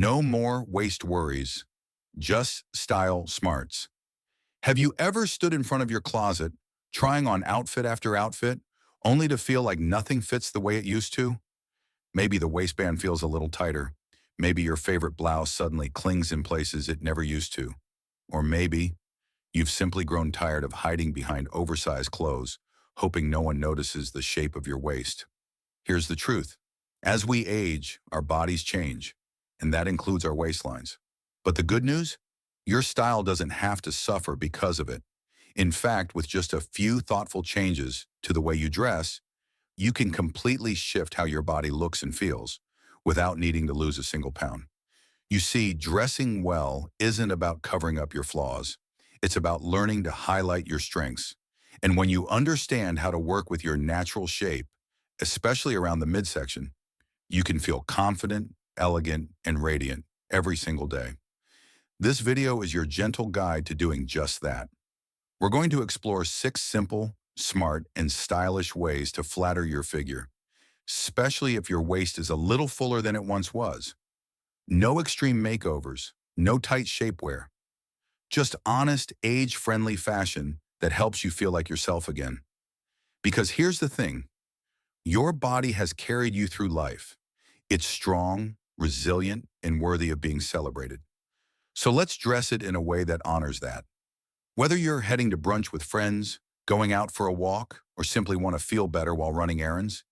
No more waist worries, just style smarts. Have you ever stood in front of your closet, trying on outfit after outfit, only to feel like nothing fits the way it used to? Maybe the waistband feels a little tighter. Maybe your favorite blouse suddenly clings in places it never used to. Or maybe you've simply grown tired of hiding behind oversized clothes, hoping no one notices the shape of your waist. Here's the truth. As we age, our bodies change, and that includes our waistlines. But the good news? Your style doesn't have to suffer because of it. In fact, with just a few thoughtful changes to the way you dress, you can completely shift how your body looks and feels without needing to lose a single pound. You see, dressing well isn't about covering up your flaws. It's about learning to highlight your strengths. And when you understand how to work with your natural shape, especially around the midsection, you can feel confident, elegant, and radiant every single day. This video is your gentle guide to doing just that. We're going to explore 6 simple, smart, and stylish ways to flatter your figure, especially if your waist is a little fuller than it once was. No extreme makeovers, no tight shapewear, just honest, age-friendly fashion that helps you feel like yourself again. Because here's the thing, your body has carried you through life. It's strong, resilient, and worthy of being celebrated. So let's dress it in a way that honors that. Whether you're heading to brunch with friends, going out for a walk, or simply want to feel better while running errands,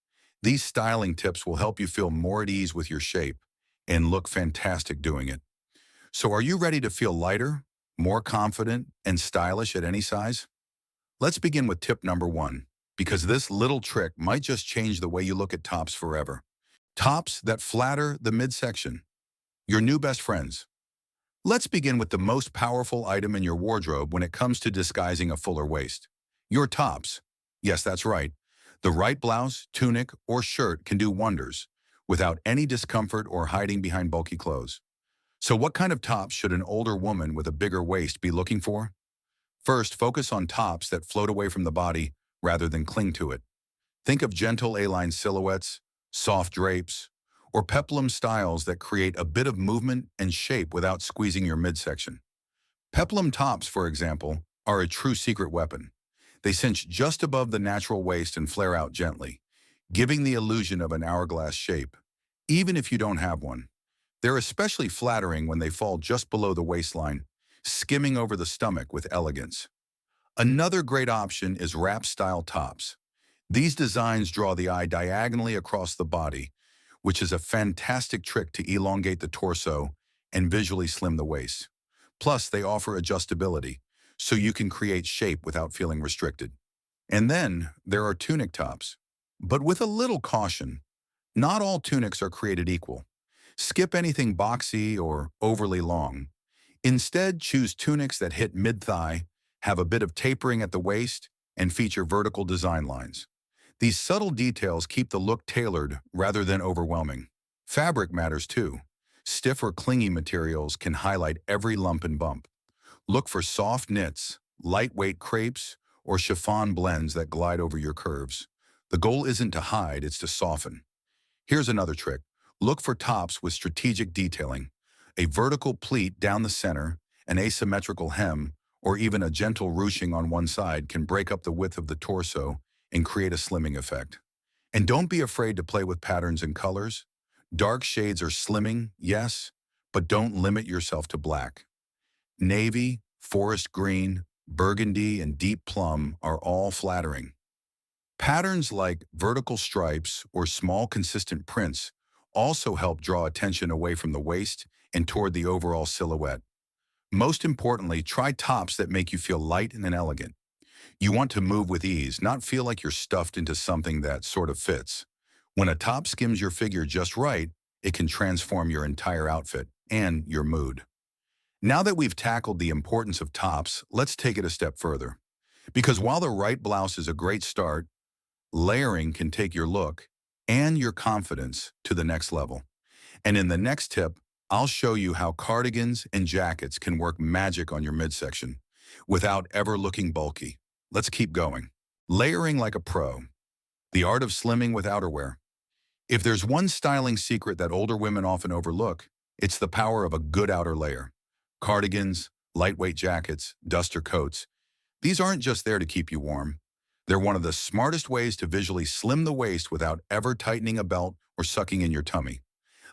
these styling tips will help you feel more at ease with your shape and look fantastic doing it. So are you ready to feel lighter, more confident, and stylish at any size? Let's begin with tip number 1, because this little trick might just change the way you look at tops forever. Tops that flatter the midsection. Your new best friends. Let's begin with the most powerful item in your wardrobe when it comes to disguising a fuller waist. Your tops. Yes, that's right. The right blouse, tunic, or shirt can do wonders without any discomfort or hiding behind bulky clothes. So what kind of tops should an older woman with a bigger waist be looking for? First, focus on tops that float away from the body rather than cling to it. Think of gentle A-line silhouettes, soft drapes, or peplum styles that create a bit of movement and shape without squeezing your midsection. Peplum tops, for example, are a true secret weapon. They cinch just above the natural waist and flare out gently, giving the illusion of an hourglass shape, even if you don't have one. They're especially flattering when they fall just below the waistline, skimming over the stomach with elegance. Another great option is wrap-style tops. These designs draw the eye diagonally across the body, which is a fantastic trick to elongate the torso and visually slim the waist. Plus, they offer adjustability, so you can create shape without feeling restricted. And then there are tunic tops. But with a little caution, not all tunics are created equal. Skip anything boxy or overly long. Instead, choose tunics that hit mid-thigh, have a bit of tapering at the waist, and feature vertical design lines. These subtle details keep the look tailored rather than overwhelming. Fabric matters too. Stiff or clingy materials can highlight every lump and bump. Look for soft knits, lightweight crepes, or chiffon blends that glide over your curves. The goal isn't to hide, it's to soften. Here's another trick. Look for tops with strategic detailing. A vertical pleat down the center, an asymmetrical hem, or even a gentle ruching on one side can break up the width of the torso and create a slimming effect. And don't be afraid to play with patterns and colors. Dark shades are slimming, yes, but don't limit yourself to black. Navy, forest green, burgundy, and deep plum are all flattering. Patterns like vertical stripes or small consistent prints also help draw attention away from the waist and toward the overall silhouette. Most importantly, try tops that make you feel light and elegant. You want to move with ease, not feel like you're stuffed into something that sort of fits. When a top skims your figure just right, it can transform your entire outfit and your mood. Now that we've tackled the importance of tops, let's take it a step further. Because while the right blouse is a great start, layering can take your look and your confidence to the next level. And in the next tip, I'll show you how cardigans and jackets can work magic on your midsection without ever looking bulky. Let's keep going. Layering like a pro. The art of slimming with outerwear. If there's one styling secret that older women often overlook, It's the power of a good outer layer. Cardigans, lightweight jackets, duster coats. These aren't just there to keep you warm. They're one of the smartest ways to visually slim the waist without ever tightening a belt or sucking in your tummy.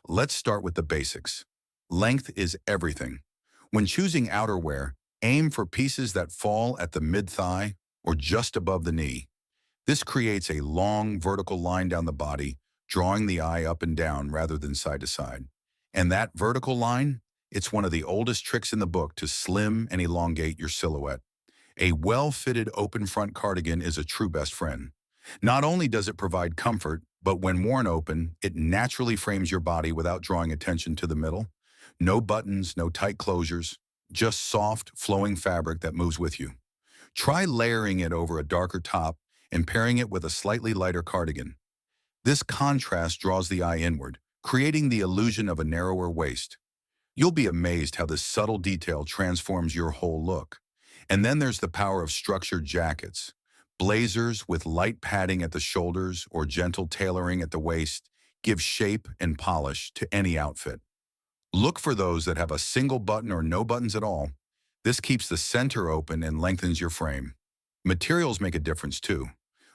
Let's start with the basics. Length is everything. When choosing outerwear, aim for pieces that fall at the mid-thigh or just above the knee. This creates a long vertical line down the body, drawing the eye up and down rather than side to side. And that vertical line, it's one of the oldest tricks in the book to slim and elongate your silhouette. A well-fitted open front cardigan is a true best friend. Not only does it provide comfort, but when worn open, it naturally frames your body without drawing attention to the middle. No buttons, no tight closures, just soft, flowing fabric that moves with you. Try layering it over a darker top and pairing it with a slightly lighter cardigan. This contrast draws the eye inward, creating the illusion of a narrower waist. You'll be amazed how this subtle detail transforms your whole look. And then there's the power of structured jackets. Blazers with light padding at the shoulders or gentle tailoring at the waist give shape and polish to any outfit. Look for those that have a single button or no buttons at all. This keeps the center open and lengthens your frame. Materials make a difference too.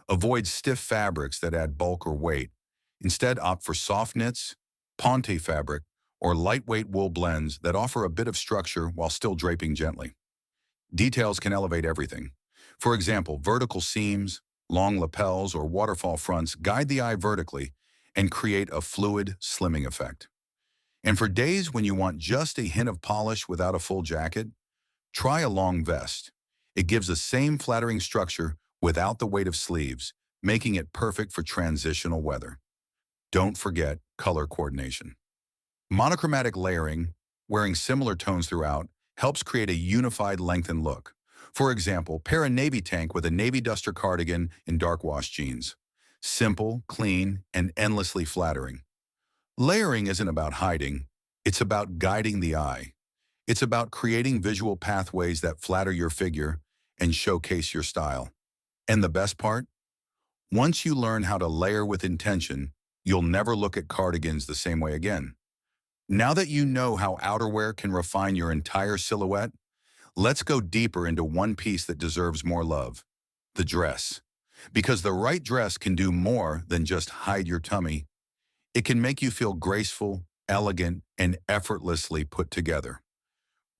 Avoid stiff fabrics that add bulk or weight. Instead, opt for soft knits, ponte fabric, or lightweight wool blends that offer a bit of structure while still draping gently. Details can elevate everything. For example, vertical seams, long lapels, or waterfall fronts guide the eye vertically and create a fluid, slimming effect. And for days when you want just a hint of polish without a full jacket, try a long vest. It gives the same flattering structure without the weight of sleeves, making it perfect for transitional weather. Don't forget color coordination. Monochromatic layering, wearing similar tones throughout, helps create a unified lengthened look. For example, pair a navy tank with a navy duster cardigan in dark wash jeans. Simple, clean, and endlessly flattering. Layering isn't about hiding, it's about guiding the eye. It's about creating visual pathways that flatter your figure and showcase your style. And the best part? Once you learn how to layer with intention, you'll never look at cardigans the same way again. Now that you know how outerwear can refine your entire silhouette, let's go deeper into one piece that deserves more love, the dress. Because the right dress can do more than just hide your tummy. It can make you feel graceful, elegant, and effortlessly put together.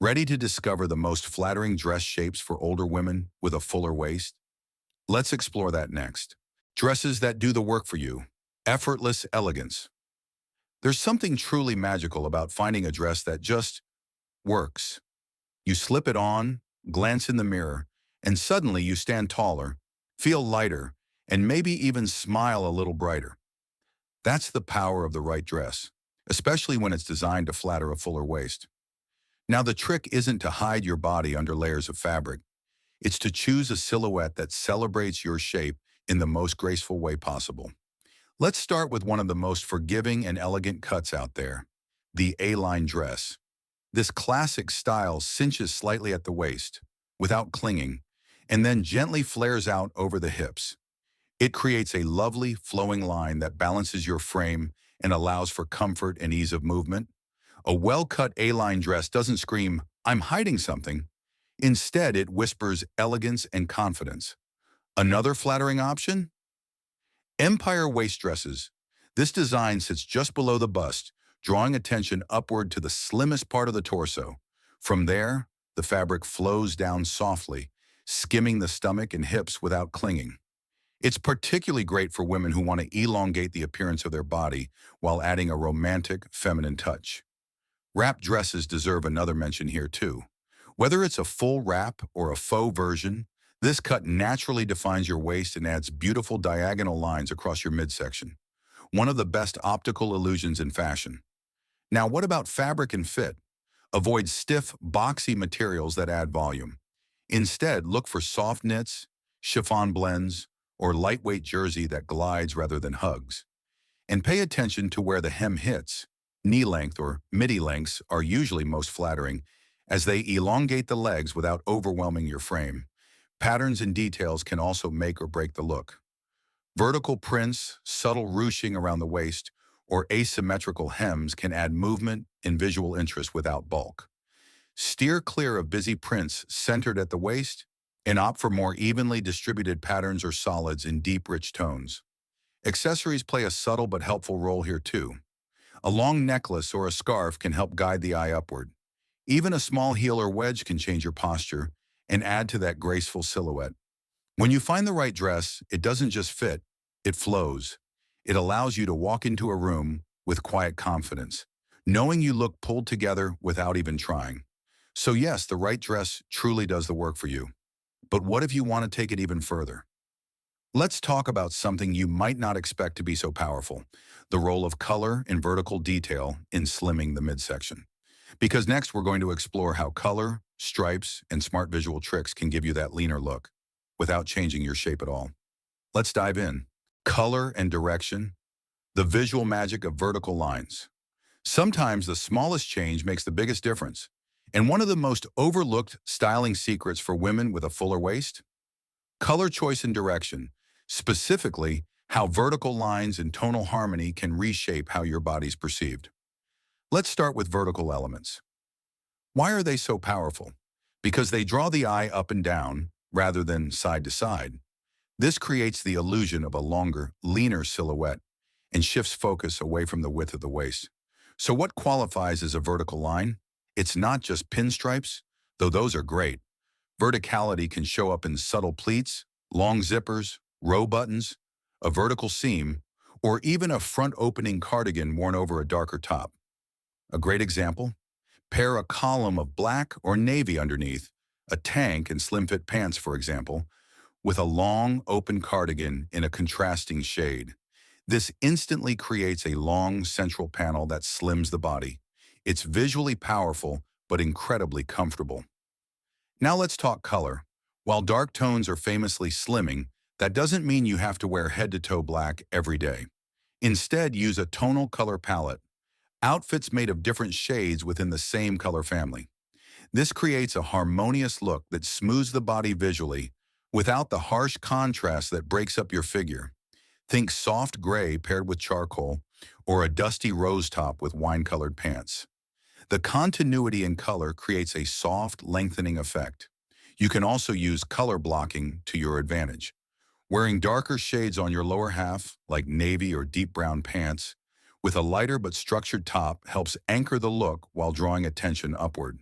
Ready to discover the most flattering dress shapes for older women with a fuller waist? Let's explore that next. Dresses that do the work for you. Effortless elegance. There's something truly magical about finding a dress that just works. You slip it on, glance in the mirror, and suddenly you stand taller, feel lighter, and maybe even smile a little brighter. That's the power of the right dress, especially when it's designed to flatter a fuller waist. Now, the trick isn't to hide your body under layers of fabric. It's to choose a silhouette that celebrates your shape in the most graceful way possible. Let's start with one of the most forgiving and elegant cuts out there, the A-line dress. This classic style cinches slightly at the waist, without clinging, and then gently flares out over the hips. It creates a lovely, flowing line that balances your frame and allows for comfort and ease of movement. A well-cut A-line dress doesn't scream, "I'm hiding something." Instead, it whispers elegance and confidence. Another flattering option? Empire waist dresses. This design sits just below the bust, drawing attention upward to the slimmest part of the torso. From there, the fabric flows down softly, skimming the stomach and hips without clinging. It's particularly great for women who want to elongate the appearance of their body while adding a romantic, feminine touch. Wrap dresses deserve another mention here too. Whether it's a full wrap or a faux version, this cut naturally defines your waist and adds beautiful diagonal lines across your midsection. One of the best optical illusions in fashion. Now, what about fabric and fit? Avoid stiff, boxy materials that add volume. Instead, look for soft knits, chiffon blends, or lightweight jersey that glides rather than hugs. And pay attention to where the hem hits. Knee length or midi lengths are usually most flattering, as they elongate the legs without overwhelming your frame. Patterns and details can also make or break the look. Vertical prints, subtle ruching around the waist, or asymmetrical hems can add movement and visual interest without bulk. Steer clear of busy prints centered at the waist and opt for more evenly distributed patterns or solids in deep, rich tones. Accessories play a subtle but helpful role here too. A long necklace or a scarf can help guide the eye upward. Even a small heel or wedge can change your posture and add to that graceful silhouette. When you find the right dress, it doesn't just fit, it flows. It allows you to walk into a room with quiet confidence, knowing you look pulled together without even trying. So yes, the right dress truly does the work for you. But what if you want to take it even further? Let's talk about something you might not expect to be so powerful, the role of color and vertical detail in slimming the midsection. Because next we're going to explore how color, stripes, and smart visual tricks can give you that leaner look without changing your shape at all. Let's dive in. Color and direction, the visual magic of vertical lines. Sometimes the smallest change makes the biggest difference. And one of the most overlooked styling secrets for women with a fuller waist? Color choice and direction, specifically how vertical lines and tonal harmony can reshape how your body's perceived. Let's start with vertical elements. Why are they so powerful? Because they draw the eye up and down rather than side to side. This creates the illusion of a longer, leaner silhouette and shifts focus away from the width of the waist. So what qualifies as a vertical line? It's not just pinstripes, though those are great. Verticality can show up in subtle pleats, long zippers, row buttons, a vertical seam, or even a front-opening cardigan worn over a darker top. A great example? Pair a column of black or navy underneath, a tank and slim-fit pants, for example, with a long, open cardigan in a contrasting shade. This instantly creates a long central panel that slims the body. It's visually powerful, but incredibly comfortable. Now let's talk color. While dark tones are famously slimming, that doesn't mean you have to wear head-to-toe black every day. Instead, use a tonal color palette. Outfits made of different shades within the same color family. This creates a harmonious look that smooths the body visually without the harsh contrast that breaks up your figure. Think soft gray paired with charcoal or a dusty rose top with wine-colored pants. The continuity in color creates a soft, lengthening effect. You can also use color blocking to your advantage. Wearing darker shades on your lower half, like navy or deep brown pants, with a lighter but structured top helps anchor the look while drawing attention upward.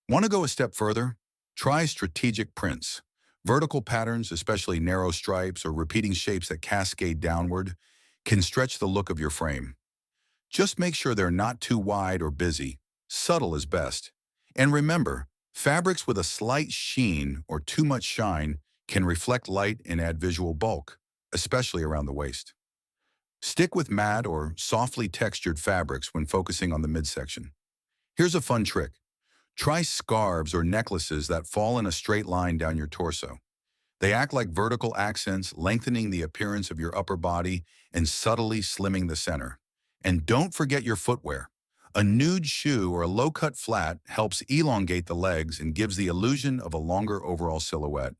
Want to go a step further? Try strategic prints. Vertical patterns, especially narrow stripes or repeating shapes that cascade downward, can stretch the look of your frame. Just make sure they're not too wide or busy. Subtle is best. And remember, fabrics with a slight sheen or too much shine can reflect light and add visual bulk, especially around the waist. Stick with matte or softly textured fabrics when focusing on the midsection. Here's a fun trick. Try scarves or necklaces that fall in a straight line down your torso. They act like vertical accents, lengthening the appearance of your upper body and subtly slimming the center. And don't forget your footwear. A nude shoe or a low-cut flat helps elongate the legs and gives the illusion of a longer overall silhouette.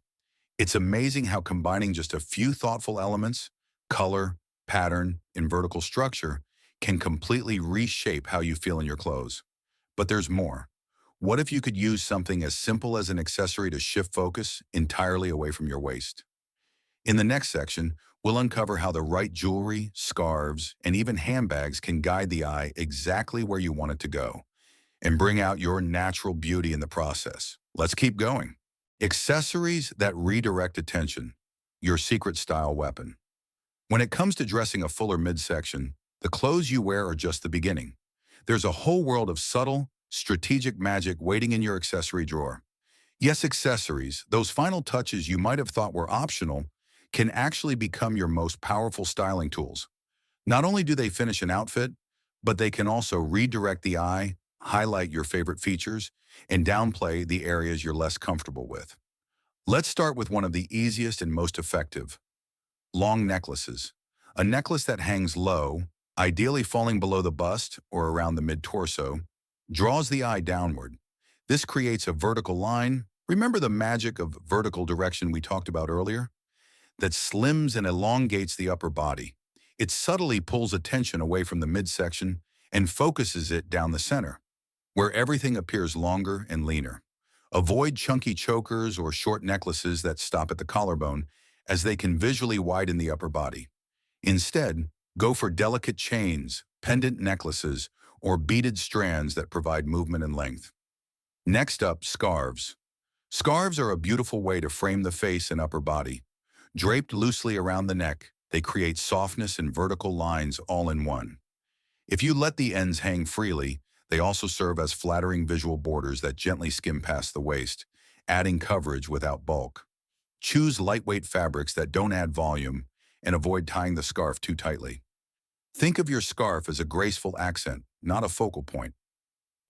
It's amazing how combining just a few thoughtful elements, color, pattern, and vertical structure, can completely reshape how you feel in your clothes. But there's more. What if you could use something as simple as an accessory to shift focus entirely away from your waist? In the next section, we'll uncover how the right jewelry, scarves, and even handbags can guide the eye exactly where you want it to go and bring out your natural beauty in the process. Let's keep going. Accessories that redirect attention, your secret style weapon. When it comes to dressing a fuller midsection, the clothes you wear are just the beginning. There's a whole world of subtle, strategic magic waiting in your accessory drawer. Yes, accessories, those final touches you might have thought were optional, can actually become your most powerful styling tools. Not only do they finish an outfit, but they can also redirect the eye, highlight your favorite features, and downplay the areas you're less comfortable with. Let's start with one of the easiest and most effective. Long necklaces. A necklace that hangs low, ideally falling below the bust or around the mid-torso, draws the eye downward. This creates a vertical line. Remember the magic of vertical direction we talked about earlier? That slims and elongates the upper body. It subtly pulls attention away from the midsection and focuses it down the center, where everything appears longer and leaner. Avoid chunky chokers or short necklaces that stop at the collarbone, as they can visually widen the upper body. Instead, go for delicate chains, pendant necklaces, or beaded strands that provide movement and length. Next up, scarves. Scarves are a beautiful way to frame the face and upper body. Draped loosely around the neck, they create softness and vertical lines all in one. If you let the ends hang freely, they also serve as flattering visual borders that gently skim past the waist, adding coverage without bulk. Choose lightweight fabrics that don't add volume and avoid tying the scarf too tightly. Think of your scarf as a graceful accent, not a focal point.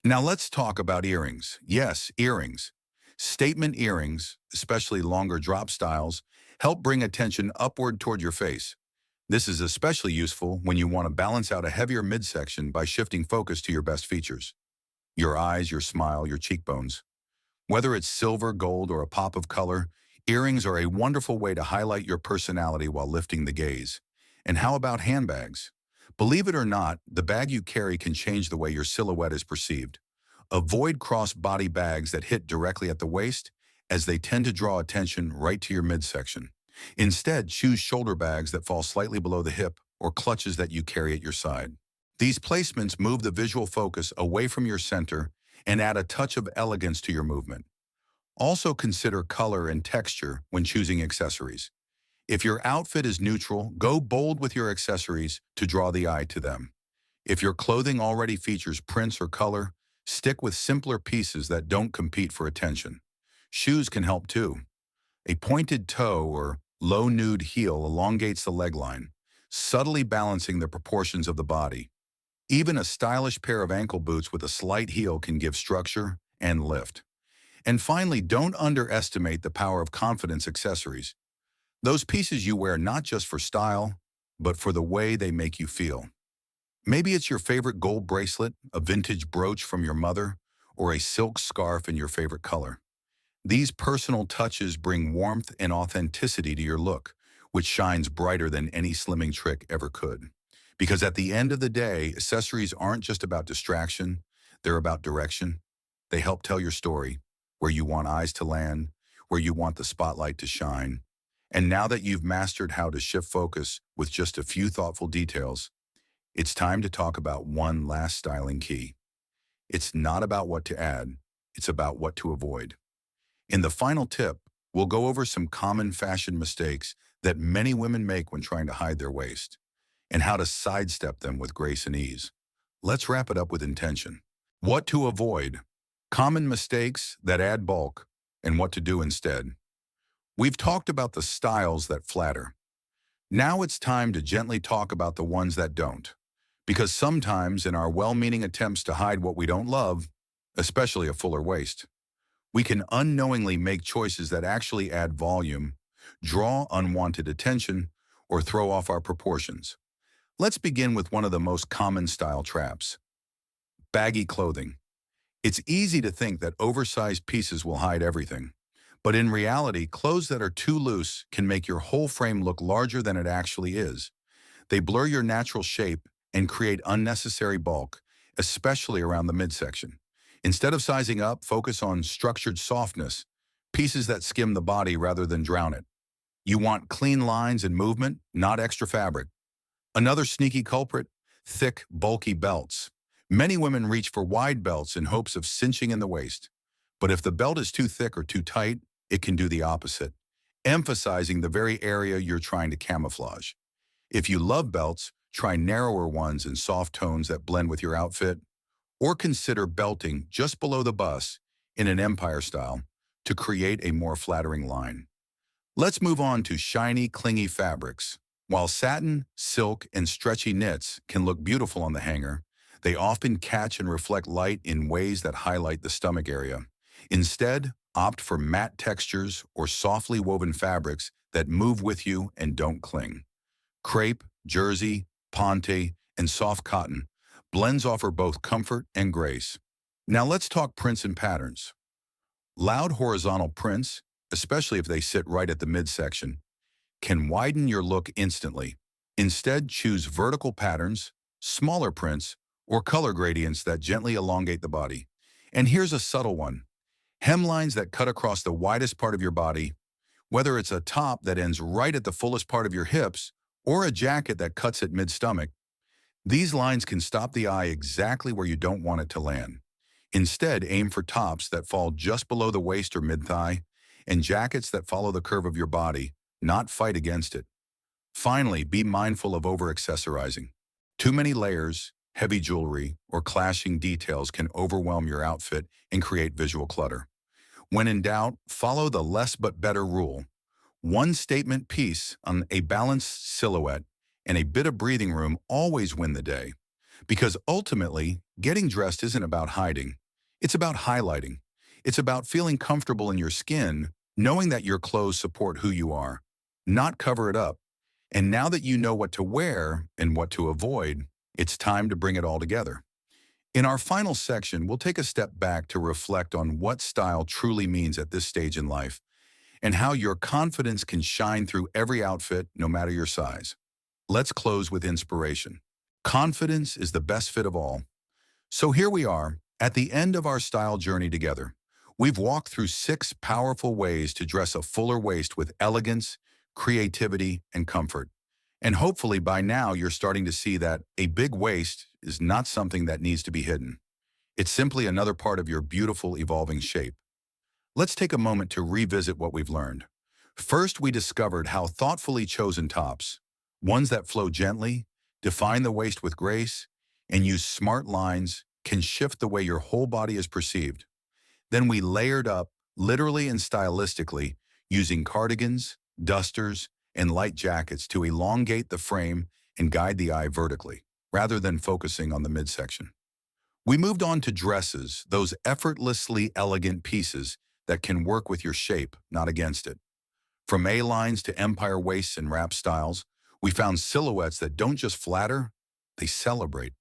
Now let's talk about earrings. Yes, earrings. Statement earrings, especially longer drop styles, help bring attention upward toward your face. This is especially useful when you want to balance out a heavier midsection by shifting focus to your best features: your eyes, your smile, your cheekbones. Whether it's silver, gold, or a pop of color, earrings are a wonderful way to highlight your personality while lifting the gaze. And how about handbags? Believe it or not, the bag you carry can change the way your silhouette is perceived. Avoid cross-body bags that hit directly at the waist, as they tend to draw attention right to your midsection. Instead, choose shoulder bags that fall slightly below the hip or clutches that you carry at your side. These placements move the visual focus away from your center and add a touch of elegance to your movement. Also consider color and texture when choosing accessories. If your outfit is neutral, go bold with your accessories to draw the eye to them. If your clothing already features prints or color, stick with simpler pieces that don't compete for attention. Shoes can help too. A pointed toe or low nude heel elongates the leg line, subtly balancing the proportions of the body. Even a stylish pair of ankle boots with a slight heel can give structure and lift. And finally, don't underestimate the power of confidence accessories. Those pieces you wear not just for style, but for the way they make you feel. Maybe it's your favorite gold bracelet, a vintage brooch from your mother, or a silk scarf in your favorite color. These personal touches bring warmth and authenticity to your look, which shines brighter than any slimming trick ever could. Because at the end of the day, accessories aren't just about distraction, they're about direction. They help tell your story, where you want eyes to land, where you want the spotlight to shine. And now that you've mastered how to shift focus with just a few thoughtful details, it's time to talk about one last styling key. It's not about what to add, it's about what to avoid. In the final tip, we'll go over some common fashion mistakes that many women make when trying to hide their waist, and how to sidestep them with grace and ease. Let's wrap it up with intention. What to avoid, common mistakes that add bulk, and what to do instead. We've talked about the styles that flatter. Now it's time to gently talk about the ones that don't. Because sometimes in our well-meaning attempts to hide what we don't love, especially a fuller waist, we can unknowingly make choices that actually add volume, draw unwanted attention, or throw off our proportions. Let's begin with one of the most common style traps: baggy clothing. It's easy to think that oversized pieces will hide everything. But in reality, clothes that are too loose can make your whole frame look larger than it actually is. They blur your natural shape and create unnecessary bulk, especially around the midsection. Instead of sizing up, focus on structured softness, pieces that skim the body rather than drown it. You want clean lines and movement, not extra fabric. Another sneaky culprit: thick, bulky belts. Many women reach for wide belts in hopes of cinching in the waist. But if the belt is too thick or too tight, it can do the opposite, emphasizing the very area you're trying to camouflage. If you love belts, try narrower ones in soft tones that blend with your outfit, or consider belting just below the bust in an empire style to create a more flattering line. Let's move on to shiny, clingy fabrics. While satin, silk, and stretchy knits can look beautiful on the hanger, they often catch and reflect light in ways that highlight the stomach area. Instead, opt for matte textures or softly woven fabrics that move with you and don't cling. Crepe, jersey, ponte, and soft cotton blends offer both comfort and grace. Now let's talk prints and patterns. Loud horizontal prints, especially if they sit right at the midsection, can widen your look instantly. Instead, choose vertical patterns, smaller prints, or color gradients that gently elongate the body. And here's a subtle one. Hemlines that cut across the widest part of your body, whether it's a top that ends right at the fullest part of your hips or a jacket that cuts at mid-stomach, these lines can stop the eye exactly where you don't want it to land. Instead, aim for tops that fall just below the waist or mid-thigh and jackets that follow the curve of your body, not fight against it. Finally, be mindful of over-accessorizing. Too many layers, heavy jewelry, or clashing details can overwhelm your outfit and create visual clutter. When in doubt, follow the less but better rule. One statement piece on a balanced silhouette and a bit of breathing room always win the day. Because ultimately, getting dressed isn't about hiding. It's about highlighting. It's about feeling comfortable in your skin, knowing that your clothes support who you are, not cover it up. And now that you know what to wear and what to avoid, it's time to bring it all together. In our final section, we'll take a step back to reflect on what style truly means at this stage in life and how your confidence can shine through every outfit, no matter your size. Let's close with inspiration. Confidence is the best fit of all. So here we are, at the end of our style journey together. We've walked through 6 powerful ways to dress a fuller waist with elegance, creativity, and comfort. And hopefully by now you're starting to see that a big waist is not something that needs to be hidden. It's simply another part of your beautiful evolving shape. Let's take a moment to revisit what we've learned. First, we discovered how thoughtfully chosen tops, ones that flow gently, define the waist with grace, and use smart lines, can shift the way your whole body is perceived. Then we layered up, literally and stylistically, using cardigans, dusters, and light jackets to elongate the frame and guide the eye vertically, rather than focusing on the midsection. We moved on to dresses, those effortlessly elegant pieces that can work with your shape, not against it. From A-lines to empire waists and wrap styles, we found silhouettes that don't just flatter, they celebrate.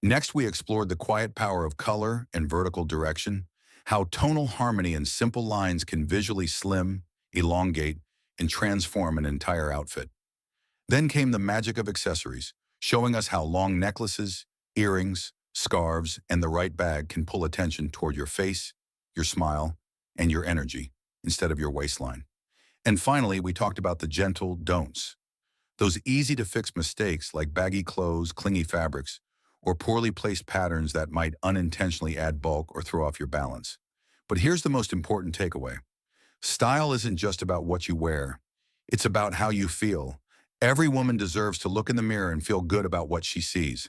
Next, we explored the quiet power of color and vertical direction, how tonal harmony and simple lines can visually slim, elongate, and transform an entire outfit. Then came the magic of accessories, showing us how long necklaces, earrings, scarves, and the right bag can pull attention toward your face, your smile, and your energy, instead of your waistline. And finally, we talked about the gentle don'ts, those easy-to-fix mistakes like baggy clothes, clingy fabrics, or poorly placed patterns that might unintentionally add bulk or throw off your balance. But here's the most important takeaway. Style isn't just about what you wear. It's about how you feel. Every woman deserves to look in the mirror and feel good about what she sees.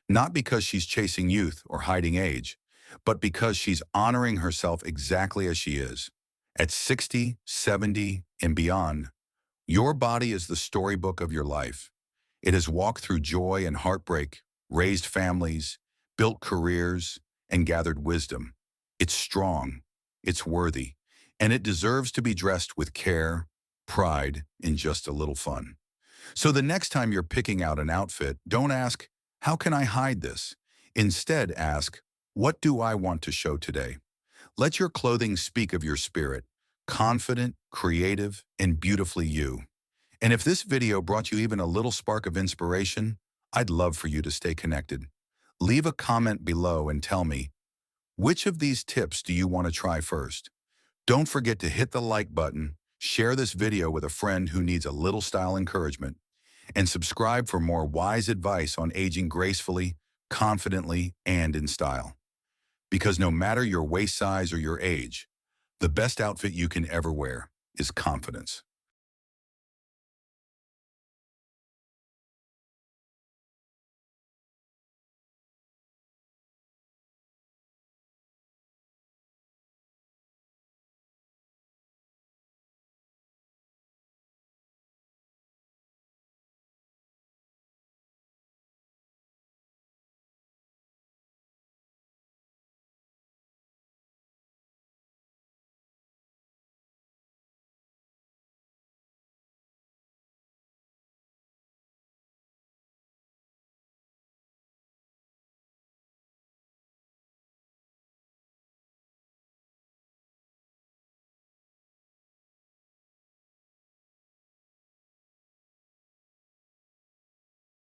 Not because she's chasing youth or hiding age, but because she's honoring herself exactly as she is. At 60, 70, and beyond, your body is the storybook of your life. It has walked through joy and heartbreak, raised families, built careers, and gathered wisdom. It's strong, it's worthy, and it deserves to be dressed with care, pride, and just a little fun. So the next time you're picking out an outfit, don't ask, how can I hide this? Instead, ask, what do I want to show today? Let your clothing speak of your spirit, confident, creative, and beautifully you. And if this video brought you even a little spark of inspiration, I'd love for you to stay connected. Leave a comment below and tell me, which of these tips do you want to try first? Don't forget to hit the like button, share this video with a friend who needs a little style encouragement, and subscribe for more wise advice on aging gracefully, confidently, and in style. Because no matter your waist size or your age, the best outfit you can ever wear is confidence.